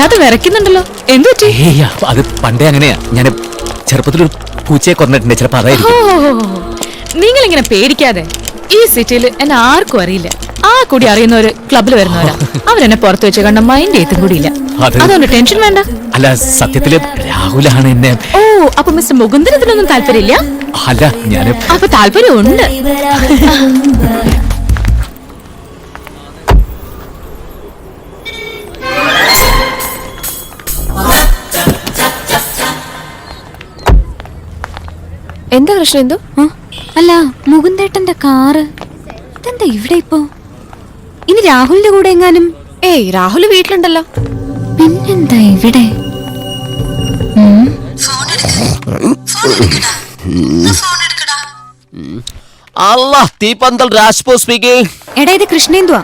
വല്ലാതെ വിറയ്ക്കുന്നുണ്ടല്ലോ. എന്തു പറ്റി? അത് പണ്ടേ അങ്ങനെയാ. ഞാൻ ചെറുപ്പത്തിലൊരു പൂച്ചയെ കൊന്നിട്ടുണ്ട്. ചിലപ്പോ അതായിരിക്കും. നിങ്ങൾ ഇങ്ങനെ പേടിക്കാതെ. ഈ സിറ്റിയിൽ എന്നെ ആർക്കും അറിയില്ല. ആ കൂടി അറിയുന്നവര് ക്ലബിൽ വരുന്നവരാ. അവരെന്നെ പുറത്തു വെച്ച് കണ്ട മൈൻഡ് ഏത്തും കൂടിയില്ല. അതുകൊണ്ട് ടെൻഷൻ വേണ്ട. അല്ല, സത്യത്തില് രാഹുലാണ് എന്നെ. ഓ, അപ്പൊ മിസ്റ്റർ മുകുന്ദൻ ഇതിനൊന്നും താല്പര്യമില്ല? അല്ല, ഞാൻ അപ്പൊ താല്പര്യമുണ്ട്. എന്താ പ്രശ്നം? എന്തോ അല്ല, മുകുന്ദേട്ടന്റെ കാറ് ഇതെന്താ ഇവിടെ ഇപ്പോ? ഇനി രാഹുലിന്റെ കൂടെ എങ്ങാനും? ഏയ്, രാഹുൽ വീട്ടിലുണ്ടല്ലോ. പിന്നെന്താ ഇവിടെ? എടാ, ഇത് കൃഷ്ണേന്ദുവാ.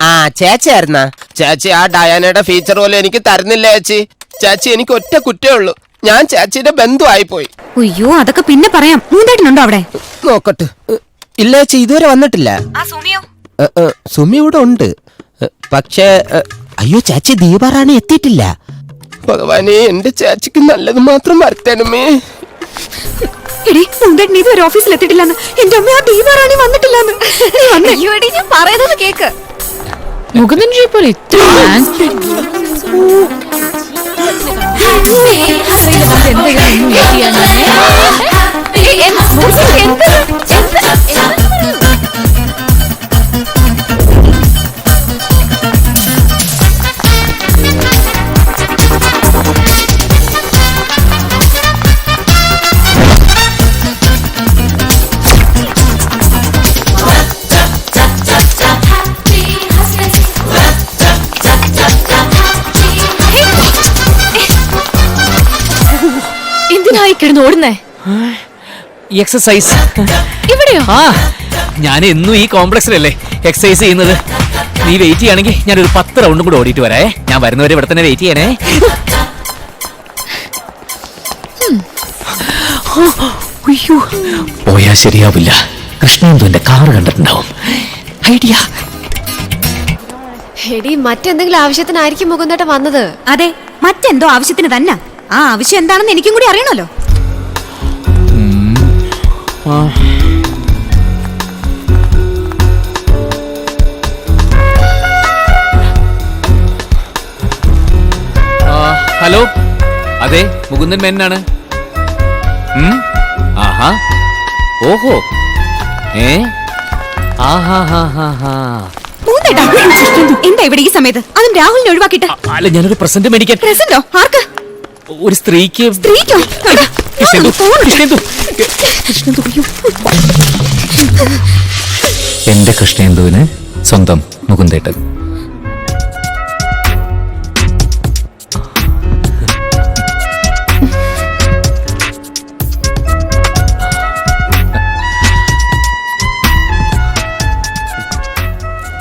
ആ, ചേച്ചിയായിരുന്നാ? ചേച്ചി ആ ഡയാനയുടെ ഫീച്ചർ പോലും എനിക്ക് തരുന്നില്ല ചേച്ചി. ചേച്ചി, എനിക്ക് ഒറ്റ കുറ്റേ ഉള്ളൂ. ഞാൻ ചേച്ചിയുടെ ബന്ധുവായി പോയി. അയ്യോ, അതൊക്കെ പിന്നെ പറയാം. മുകുന്ദേട്ടനുണ്ടോ അവിടെ? നോക്കട്ടെ. ഇല്ല ചേച്ചി, ഇതുവരെ വന്നിട്ടില്ല. സുമി ഇവിടെ ഉണ്ട്. പക്ഷേ അയ്യോ ചേച്ചി, ദീപാറാണി എത്തിയിട്ടില്ല. ഭഗവാനെ, എന്റെ ചേച്ചിക്ക് നല്ലത് മാത്രം വരുത്തണമേ. എടി, മുകുന്ദേട്ടൻ ഇതുവരെ ഓഫീസിൽ എത്തിയിട്ടില്ലെന്ന്. എന്റെ അമ്മ, ആ ദീപാറാണി വന്നിട്ടില്ലെന്ന്. അയ്യോ എടി, ഞാൻ പറയുന്നത് കേക്ക്. മുകുന്ദൻ പോലെ ഇത്ര കിടന്ന് ഓടുന്നേ? എക്സസൈസ്. ഇവിടെയോ? ആ, ഞാൻ എന്നും ഈ കോംപ്ലക്സിലല്ലേ എക്സസൈസ് ചെയ്യുന്നത്. നീ വെയിറ്റ് ചെയ്യണമെങ്കിൽ ഞാനൊരു 10 റൗണ്ടും കൂടെ ഓടിയിട്ട് വരാേ. ഞാൻ വരുന്നവരെ ഇവിടെ തന്നെ വെയിറ്റ് ചെയ്യണേ. അയ്യോ, പോയാ ശരിയാവില്ല. കൃഷ്ണേന്ദുവിന്റെ കാറ് കണ്ടിട്ടുണ്ടാവും. ഐഡിയ. എടി, മറ്റെന്തെങ്കിലും ആവശ്യത്തിനായിരിക്കും മുകുന്ദേട്ടൻ വന്നത്. അതെ, മറ്റെന്തോ ആവശ്യത്തിന് തന്നെ. ആ ആവശ്യം എന്താണെന്ന് എനിക്കും കൂടി അറിയണമല്ലോ. ഹലോ, അതെ, മുകുന്ദൻ മേനനാണ്. ആഹാ, ഓഹോ, എന്താ ഇവിടെ ഈ സമയത്ത്? അതും രാഹുലിനെ ഒഴിവാക്കിട്ട്. അല്ല, ഞാനൊരു പ്രസന്റ് മേടിക്കാൻ. പ്രസന്റോ? ആർക്ക്? ഒരു സ്ത്രീക്ക്. സ്ത്രീക്കോ? എന്റെ കൃഷ്ണേന്ദുവിന് സ്വന്തം മുകുന്ദേട്ടൻ.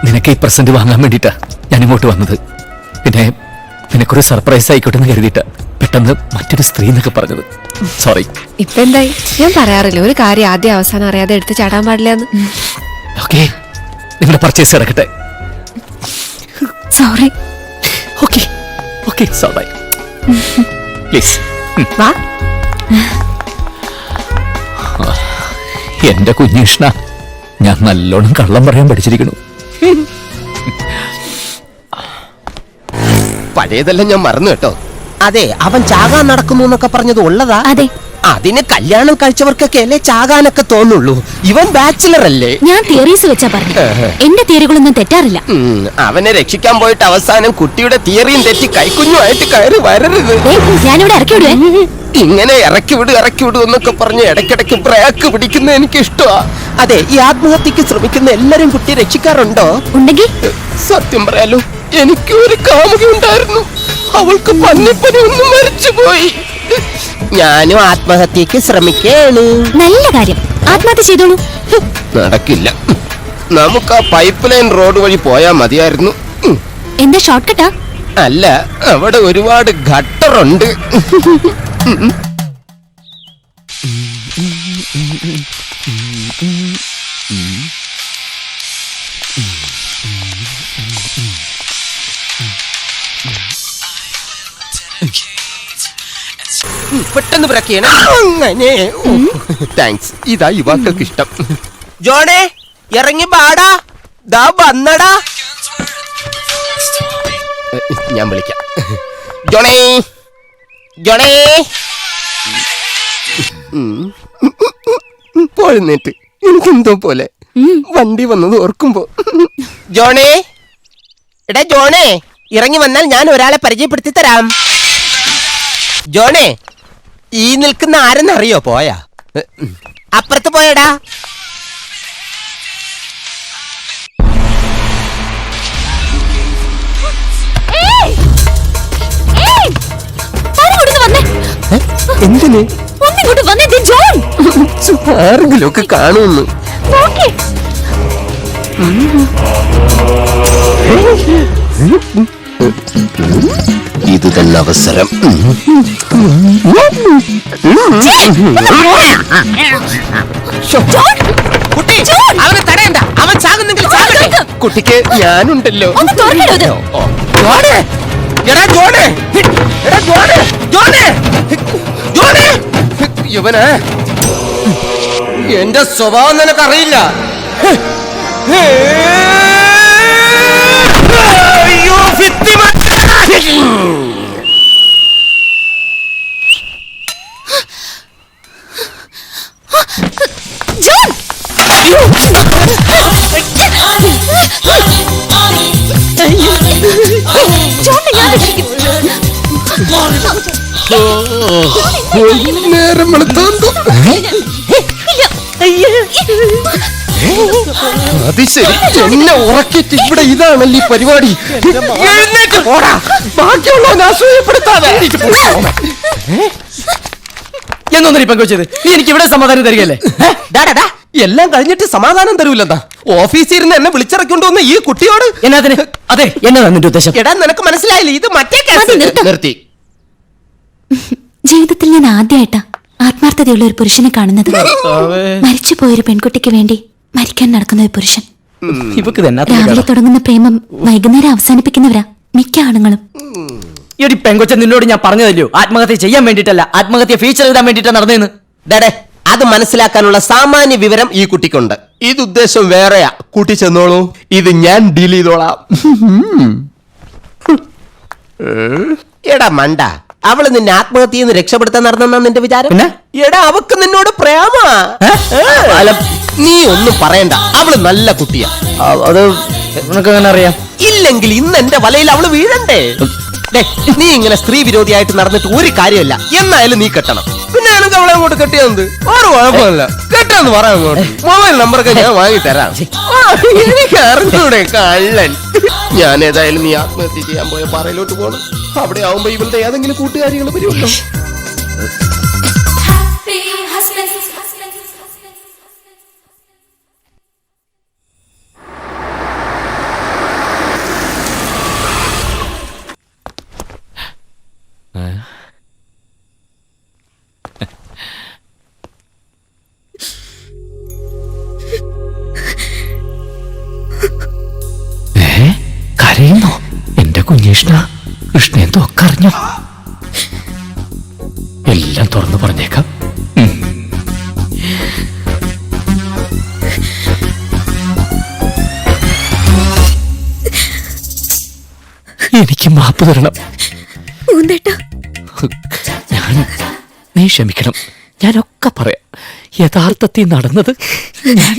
നിനക്ക് ഈ പ്രസന്റ് വാങ്ങാൻ വേണ്ടിട്ടാ ഞാൻ ഇങ്ങോട്ട് വന്നത്. പിന്നെ നിനക്കൊരു സർപ്രൈസ് ആയിക്കോട്ടെ എന്ന് കരുതിയിട്ടാ പെട്ടെന്ന് മറ്റൊരു സ്ത്രീ എന്നൊക്കെ പറഞ്ഞത്. സോറി. ഇപ്പൊ എന്തായി? ഞാൻ പറയാറില്ല, ഒരു കാര്യം ആദ്യം അവസാനം അറിയാതെ എടുത്ത് ചാടാൻ പാടില്ലെന്ന്. ഓക്കെ, നിങ്ങളുടെ പർച്ചേസ് നടക്കട്ടെ. Sorry. Okay okay, sorry. Please വാ. എന്റെ കുഞ്ഞിഷ്ണ, ഞാൻ നല്ലോണം കള്ളം പറയാൻ പഠിച്ചിരിക്കുന്നു. പഴയതെല്ലാം ഞാൻ മറന്നു കേട്ടോ. അതെ, അവൻ ചാകാൻ നടക്കുന്നു എന്നൊക്കെ പറഞ്ഞത് ഉള്ളതാ. അതെ, അതിന് കല്യാണം കഴിച്ചവർക്കൊക്കെ അല്ലേ ചാകാനൊക്കെ തോന്നുള്ളൂ. ഇവൻ ബാച്ചിലർ അല്ലേ? ഞാൻ തിയറീസ് വെച്ചാ പറഞ്ഞു. എന്റെ തിയറികളൊന്നും തെറ്റാറില്ല. അവനെ രക്ഷിക്കാൻ പോയിട്ട് അവസാനം കുട്ടിയുടെ തിയറിയും തെറ്റി കൈക്കുഞ്ഞുമായിട്ട് കയറി വരരുത്. ഞാനിവിടെ ഇറക്കി വിടുവേ. ഇങ്ങനെ ഇറക്കി വിടും എന്നൊക്കെ പറഞ്ഞ് ഇടയ്ക്കിടയ്ക്ക് ബ്രേക്ക് പിടിക്കുന്ന എനിക്ക് ഇഷ്ടമാ. അതെ, ഈ ആത്മഹത്യക്ക് ശ്രമിക്കുന്ന എല്ലാരും കുട്ടിയെ രക്ഷിക്കാറുണ്ടോ? ഉണ്ടെങ്കിൽ സത്യം പറയാലോ, എനിക്ക് ഒരു കാമുകി ഉണ്ടായിരുന്നു. അവൾക്ക് പന്നിപ്പനി ഒന്നും മരിച്ചുപോയി. ഞാനും ആത്മഹത്യക്ക് ശ്രമിക്കാണ്. നല്ല കാര്യം, ആത്മഹത്യ ചെയ്തോളൂ. നടക്കില്ല. നമുക്ക് ആ പൈപ്പ് ലൈൻ റോഡ് വഴി പോയാ മതിയായിരുന്നു. എന്താ ഷോർട്ട് കട്ടാ? അല്ല, അവിടെ ഒരുപാട് ഗട്ടറുണ്ട്. പെട്ടെന്ന് ബ്രേക്ക് ചെയ്യണം. അങ്ങനെ താങ്ക്സ്. ഇതാ യുവാക്കൾക്ക് ഇഷ്ടം. ജോണേ ഇറങ്ങി പാടാ, ദാ വന്നടാ. ഞാൻ വിളിക്കാം. ജോണേ ജോണേ പോഴുന്നേറ്റ് എനിക്കെന്തോ പോലെ വണ്ടി വന്നത് ഓർക്കുമ്പോ. ജോണേ എടാ ജോണേ, ഇറങ്ങി വന്നാൽ ഞാൻ ഒരാളെ പരിചയപ്പെടുത്തി തരാം. ജോണേ, ഈ നിൽക്കുന്ന ആരെന്നറിയോ? പോയാ അപ്പുറത്ത് പോയടാ. എന്തിന് ആരെങ്കിലും ഒക്കെ കാണുമെന്ന്. ഇത് തന്നെ അവസരം. കുട്ടി അവനെ തടയണ്ട, അവൻ ചാകുന്നെങ്കിൽ ചാകട്ടെ. കുട്ടിക്ക് ഞാനുണ്ടല്ലോ. യുവന് എന്റെ സ്വഭാവം നിനക്കറിയില്ല. നേരം അത് ശരി, എന്നെ ഉറക്കിട്ട് ഇവിടെ ഇതാണല്ലോ ഈ പരിപാടി. ബാക്കിയുള്ളവനെ അസൂയപ്പെടുത്താതെ. എന്നൊന്നും പങ്കുവച്ചത് നീ എനിക്ക് ഇവിടെ സമാധാനം തരികയല്ലേ? എല്ലാം കഴിഞ്ഞിട്ട് സമാധാനം തരൂലെന്താ? ഓഫീസിൽ ഇരുന്ന് എന്നെ വിളിച്ചിറക്കൊണ്ടുവന്ന ഈ കുട്ടിയോട് എന്നാതിന്? അതെ, എന്നതാ നിന്റെ ഉദ്ദേശം? എടാ നിനക്ക് മനസ്സിലായില്ലേ, ഇത് മറ്റേ കേസ്. നിർത്തി. ജീവിതത്തിൽ ഞാൻ ആദ്യമായിട്ടാ ആത്മാർത്ഥതയുള്ള ഒരു പുരുഷനെ കാണുന്നത്. മരിച്ചു പോയൊരു പെൺകുട്ടിക്ക് വേണ്ടി മരിക്കാൻ നടക്കുന്ന ഒരു പുരുഷൻ. രാവിലെ തുടങ്ങുന്ന പ്രേമം വൈകുന്നേരം അവസാനിപ്പിക്കുന്നവരാ മിക്ക ആണുങ്ങളും. ഈ പെങ്കൊച്ച നിന്നോട് ഞാൻ പറഞ്ഞതല്ലോ, ആത്മഹത്യ ചെയ്യാൻ വേണ്ടിട്ടല്ല, ആത്മഹത്യ ഫീച്ചർ എഴുതാൻ വേണ്ടിട്ടാ നടന്നേന്ന്. ഡേ, അത് മനസ്സിലാക്കാനുള്ള സാമാന്യ വിവരം ഈ കുട്ടിക്കുണ്ട്. ഇത് ഉദ്ദേശം വേറെയാ. കുട്ടി ചെന്നോളൂ, ഇത് ഞാൻ ഡീൽ ചെയ്തോളാം. എടാ മണ്ട, അവള് നിന്നെ ആത്മഹത്യന്ന് രക്ഷപ്പെടുത്താൻ നടന്നെന്നാ നിന്റെ വിചാരം? എടാ അവക്ക് നിന്നോട് പ്രേമ. നീ ഒന്നും പറയണ്ട, അവള് നല്ല കുട്ടിയാ. അത് നിനക്കെങ്ങനെ അറിയാം? ഇല്ലെങ്കിൽ ഇന്ന് എന്റെ വലയിൽ അവള് വീഴണ്ടേ? നീ ഇങ്ങനെ സ്ത്രീ വിരോധിയായിട്ട് നടന്നിട്ട് ഒരു കാര്യമല്ല. എന്നായാലും നീ കെട്ടണം. പിന്നെ എനിക്ക് അവളെ അങ്ങോട്ട് കെട്ടിയത് ഒരു കുഴപ്പമില്ല. കെട്ടാന്ന് പറയാം. അങ്ങോട്ട് മൊബൈൽ നമ്പറൊക്കെ ഞാൻ വാങ്ങി തരാം. എനിക്ക് അറിഞ്ഞൂടെ കള്ളൻ. ഞാൻ ഏതായാലും നീ ആത്മഹത്യ ചെയ്യാൻ പോയ പാറയിലോട്ട് പോകണം. അവിടെ ആവുമ്പോ ഇവളുടെ ഏതെങ്കിലും കൂട്ടുകാരികൾ വരുമല്ലോ. കരയുന്നോ എന്റെ കുഞ്ഞീഷ്ണ? കൃഷ്ണ എന്തോ കരഞ്ഞു. എല്ലാം തുറന്നു പറഞ്ഞേക്കാം. എനിക്ക് മാപ്പ് തരണം. നീ ക്ഷമിക്കണം, ഞാനൊക്കെ പറയാം. യഥാർത്ഥത്തിൽ നടന്നത് ഞാൻ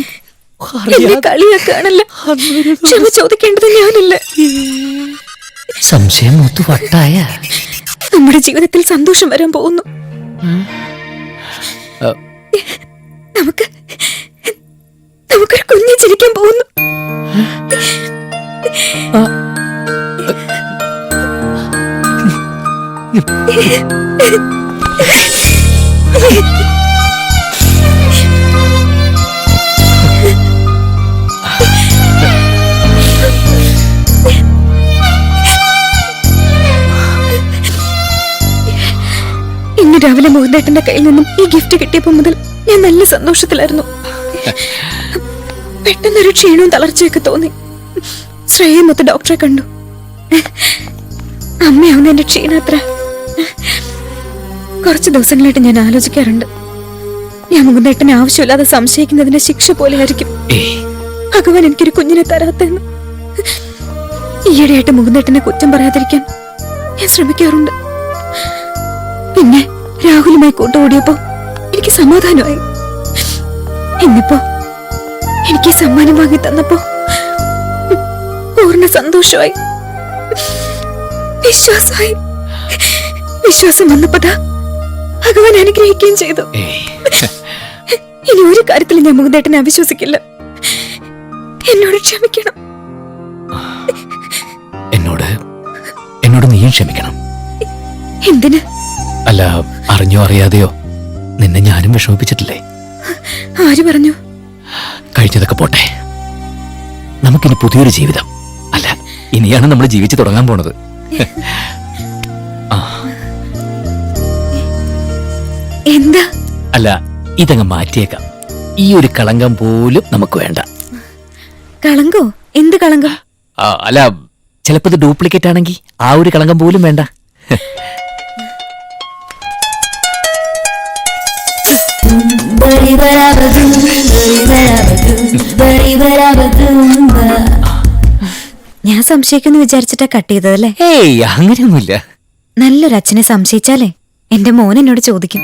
കളിയാക്കാണല്ലോ. ക്ഷമ ചോദിക്കേണ്ടത് ഞാനല്ല. സംശയം ഒത്തു വട്ടായ നമ്മുടെ ജീവിതത്തിൽ സന്തോഷം വരാൻ പോകുന്നു. നമുക്കൊരു കുഞ്ഞ് ചിരിക്കാൻ പോകുന്നു. ഇന്ന് രാവിലെ മോഹൻദേട്ടന്റെ കയ്യിൽ നിന്നും ഈ ഗിഫ്റ്റ് കിട്ടിയപ്പോ മുതൽ ഞാൻ നല്ല സന്തോഷത്തിലായിരുന്നു. പെട്ടെന്നൊരു ക്ഷീണവും തളർച്ചയൊക്കെ തോന്നി. ശ്രേയമൊത്ത് ഡോക്ടറെ കണ്ടു. 'അമ്മയാവുന്ന എന്റെ ക്ഷീണത്ര കുറച്ച് ദിവസങ്ങളായിട്ട് ഞാൻ ആലോചിക്കാറുണ്ട്. ഞാൻ മുകുന്ദേട്ടനെ ആവശ്യമില്ലാതെ സംശയിക്കുന്നതിന്റെ ശിക്ഷ പോലെ ആയിരിക്കും ഏയ് ഭഗവാൻ എനിക്കൊരു കുഞ്ഞിനെ തരാത്തെന്ന്. ഈയിടെയായിട്ട് മുകുന്ദേട്ടനെ കുറ്റം പറയാതിരിക്കാൻ ഞാൻ ശ്രമിക്കാറുണ്ട്. പിന്നെ രാഹുലുമായി കൂട്ടുകൂടിയപ്പോ എനിക്ക് സമാധാനമായി. ഇന്നിപ്പോ എനിക്ക് ഈ സമ്മാനം വാങ്ങി തന്നപ്പോ പൂർണ്ണ സന്തോഷമായി, വിശ്വാസമായി. വിശ്വാസം വന്നപ്പോതാ ഭഗവാൻ അനുഗ്രഹിക്കുകയും ചെയ്തു. ഏയ് ഇനി ഒരു കാര്യത്തിൽ ഞാൻ മുകുന്ദേട്ടനെ അവിശ്വസിക്കില്ല. എന്നോട് ക്ഷമിക്കണം. എന്നോട് നീയും ക്ഷമിക്കണം. എന്തിന്? അല്ല, അറിഞ്ഞോ അറിയാതെയോ നിന്നെ ഞാനും വിഷമിപ്പിച്ചിട്ടില്ലേ? ആര് പറഞ്ഞു? കഴിഞ്ഞതൊക്കെ പോട്ടെ, നമുക്കിനി പുതിയൊരു ജീവിതം, അല്ല ഇനിയാണ് നമ്മൾ ജീവിച്ചു തുടങ്ങാൻ പോണത്. എന്താ? അല്ല, ഇതങ്ങ് മാറ്റിയേക്കാം. ഈ ഒരു കളങ്കം പോലും നമുക്ക് വേണ്ട. കളങ്കോ? എന്ത് കളങ്കം? അല്ല, ചിലപ്പോ ഇത് ഡ്യൂപ്ലിക്കേറ്റ് ആണെങ്കിൽ ആ ഒരു കളങ്കം പോലും വേണ്ട. ഞാൻ സംശയിക്കുന്നു വിചാരിച്ചിട്ടാ കട്ട് ചെയ്തതല്ലേ? ഏയ് അങ്ങനെയൊന്നുമില്ല. നല്ലൊരു അച്ഛനെ സംശയിച്ചാലേ എന്റെ മോൻ എന്നോട് ചോദിക്കും.